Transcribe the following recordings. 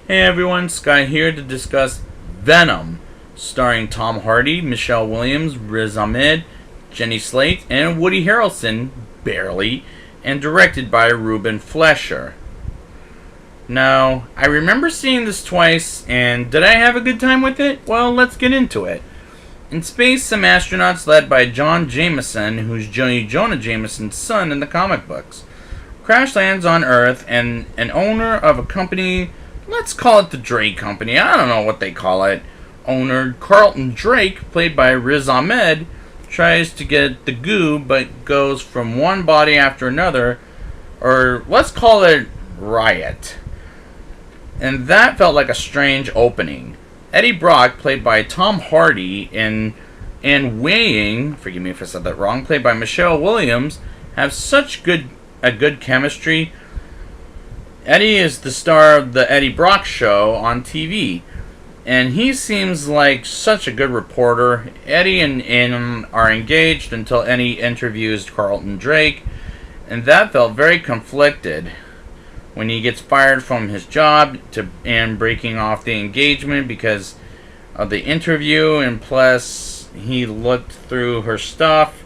Hey everyone, Sky here to discuss Venom, starring Tom Hardy, Michelle Williams, Riz Ahmed, Jenny Slate, and Woody Harrelson, barely, and directed by Ruben Fleischer. Now, I remember seeing this twice, and did I have a good time with it? Well, let's get into it. In space, some astronauts led by John Jameson, who's Jonah Jameson's son in the comic books, crash lands on Earth, and an owner of a company, let's call it the Drake Company, I don't know what they call it, owner Carlton Drake, played by Riz Ahmed, tries to get the goo, but goes from one body after another, or let's call it riot. And that felt like a strange opening. Eddie Brock, played by Tom Hardy, and Weighing, forgive me if I said that wrong, played by Michelle Williams, have such good chemistry. Eddie is the star of the Eddie Brock Show on TV, and he seems like such a good reporter. Eddie and are engaged until Eddie interviews Carlton Drake, and that felt very conflicted when he gets fired from his job and breaking off the engagement because of the interview, and plus he looked through her stuff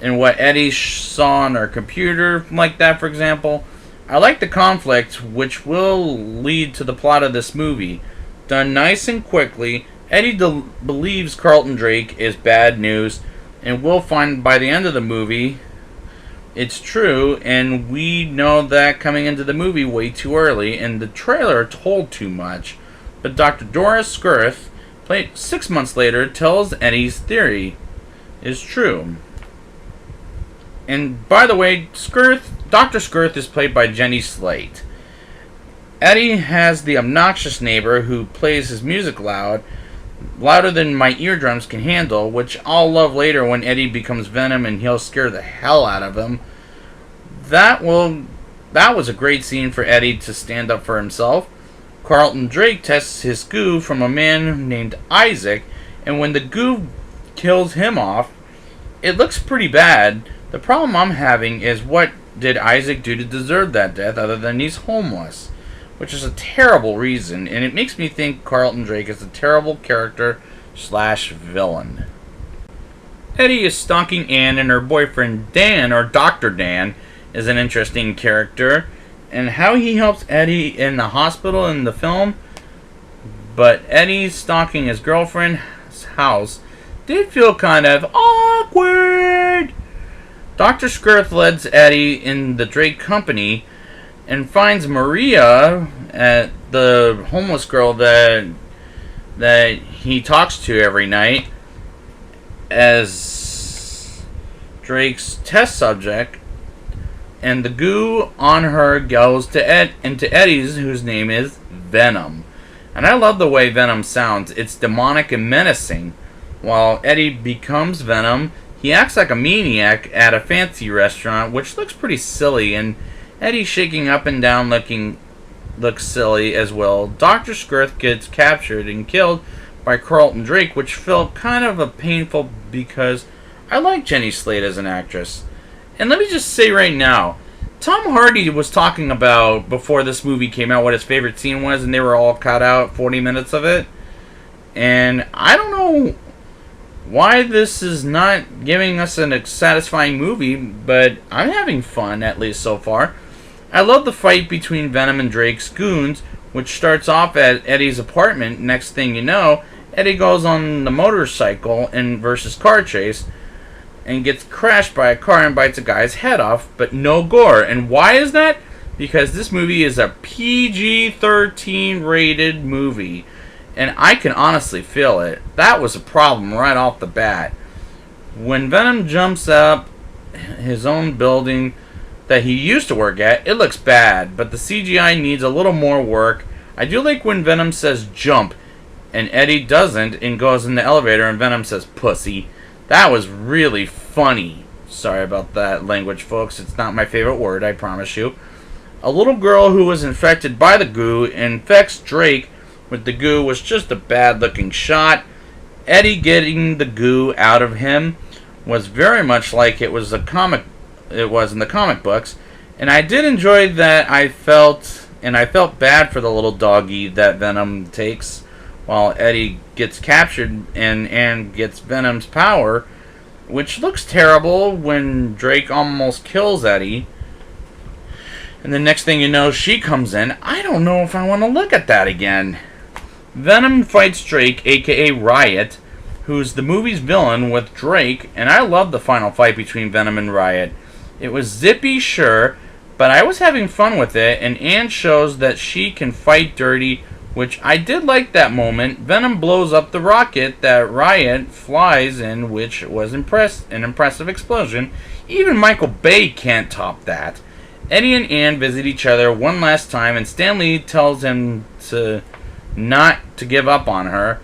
and what Eddie saw on her computer, like that, for example. I like the conflict, which will lead to the plot of this movie. Done nice and quickly, Eddie believes Carlton Drake is bad news, and we'll find by the end of the movie it's true, and we know that coming into the movie way too early, and the trailer told too much. But Dr. Doris Skirth, played 6 months later, tells Eddie's theory is true. And by the way, Dr. Skirth is played by Jenny Slate. Eddie has the obnoxious neighbor who plays his music louder than my eardrums can handle, which I'll love later when Eddie becomes Venom and he'll scare the hell out of him. That was a great scene for Eddie to stand up for himself. Carlton Drake tests his goo from a man named Isaac, and when the goo kills him off, it looks pretty bad. The problem I'm having is, what did Isaac do to deserve that death other than he's homeless? Which is a terrible reason, and it makes me think Carlton Drake is a terrible character / villain. Eddie is stalking Anne, and her boyfriend Dan, or Dr. Dan, is an interesting character, and how he helps Eddie in the hospital in the film. But Eddie stalking his girlfriend's house did feel kind of awkward. Dr. Skirth leads Eddie in the Drake Company and finds Maria, the homeless girl that he talks to every night, as Drake's test subject, and the goo on her goes into Eddie's, whose name is Venom. And I love the way Venom sounds. It's demonic and menacing. While Eddie becomes Venom, he acts like a maniac at a fancy restaurant, which looks pretty silly, and Eddie shaking up and down looks silly as well. Dr. Skirth gets captured and killed by Carlton Drake, which felt kind of painful because I like Jenny Slate as an actress. And let me just say right now, Tom Hardy was talking about, before this movie came out, what his favorite scene was, and they were all cut out, 40 minutes of it. And I don't know why this is not giving us a satisfying movie, but I'm having fun, at least so far. I love the fight between Venom and Drake's goons, which starts off at Eddie's apartment. Next thing you know, Eddie goes on the motorcycle and versus car chase and gets crashed by a car and bites a guy's head off, but no gore. And why is that? Because this movie is a PG-13 rated movie, and I can honestly feel it. That was a problem right off the bat. When Venom jumps up his own building that he used to work at, it looks bad, but the CGI needs a little more work. I do like when Venom says jump and Eddie doesn't and goes in the elevator and Venom says pussy. That was really funny. Sorry about that language, folks. It's not my favorite word, I promise you. A little girl who was infected by the goo infects Drake with the goo was just a bad looking shot. Eddie getting the goo out of him was very much like it was in the comic books, and I did enjoy that. I felt and I felt bad for the little doggy that Venom takes while Eddie gets captured and gets Venom's power, which looks terrible when Drake almost kills Eddie. And the next thing you know, she comes in. I don't know if I want to look at that again. Venom fights Drake, aka Riot, who's the movie's villain, with Drake, and I love the final fight between Venom and Riot. It was zippy, sure, but I was having fun with it, and Anne shows that she can fight dirty, which I did like that moment. Venom blows up the rocket that Riot flies in, which was an impressive explosion. Even Michael Bay can't top that. Eddie and Anne visit each other one last time, and Stanley tells him to not to give up on her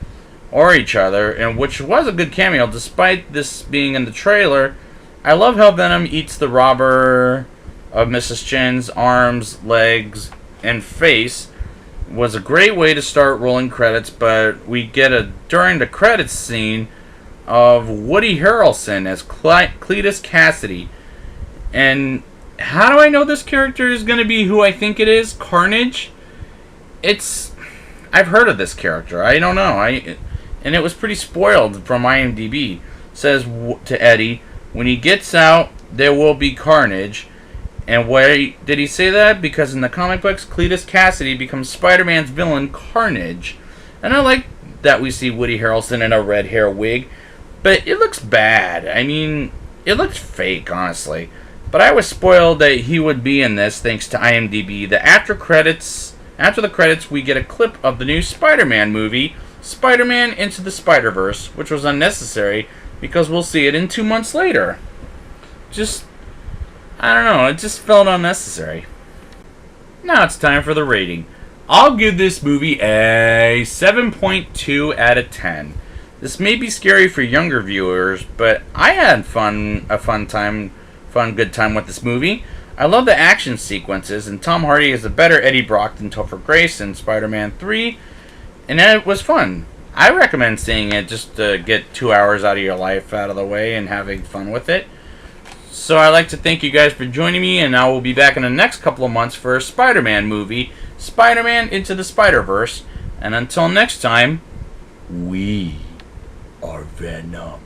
or each other, and which was a good cameo despite this being in the trailer. I love how Venom eats the robber of Mrs. Chen's arms, legs, and face. Was a great way to start rolling credits, but we get a during the credits scene of Woody Harrelson as Cletus Cassidy. And how do I know this character is going to be who I think it is? Carnage? I've heard of this character. I don't know. And it was pretty spoiled from IMDb. It says to Eddie, when he gets out, there will be carnage. And why did he say that? Because in the comic books, Cletus Cassidy becomes Spider-Man's villain, Carnage. And I like that we see Woody Harrelson in a red hair wig. But it looks bad. I mean, it looks fake, honestly. But I was spoiled that he would be in this thanks to IMDb. After the credits, we get a clip of the new Spider-Man movie, Spider-Man Into the Spider-Verse, which was unnecessary because we'll see it in 2 months later. I don't know, it just felt unnecessary. Now it's time for the rating. I'll give this movie a 7.2 out of 10. This may be scary for younger viewers, but I had a good time with this movie. I love the action sequences, and Tom Hardy is a better Eddie Brock than Topher Grace in Spider-Man 3, and it was fun. I recommend seeing it just to get 2 hours out of your life out of the way and having fun with it. So I'd like to thank you guys for joining me, and I will be back in the next couple of months for a Spider-Man movie, Spider-Man Into the Spider-Verse. And until next time, we are Venom.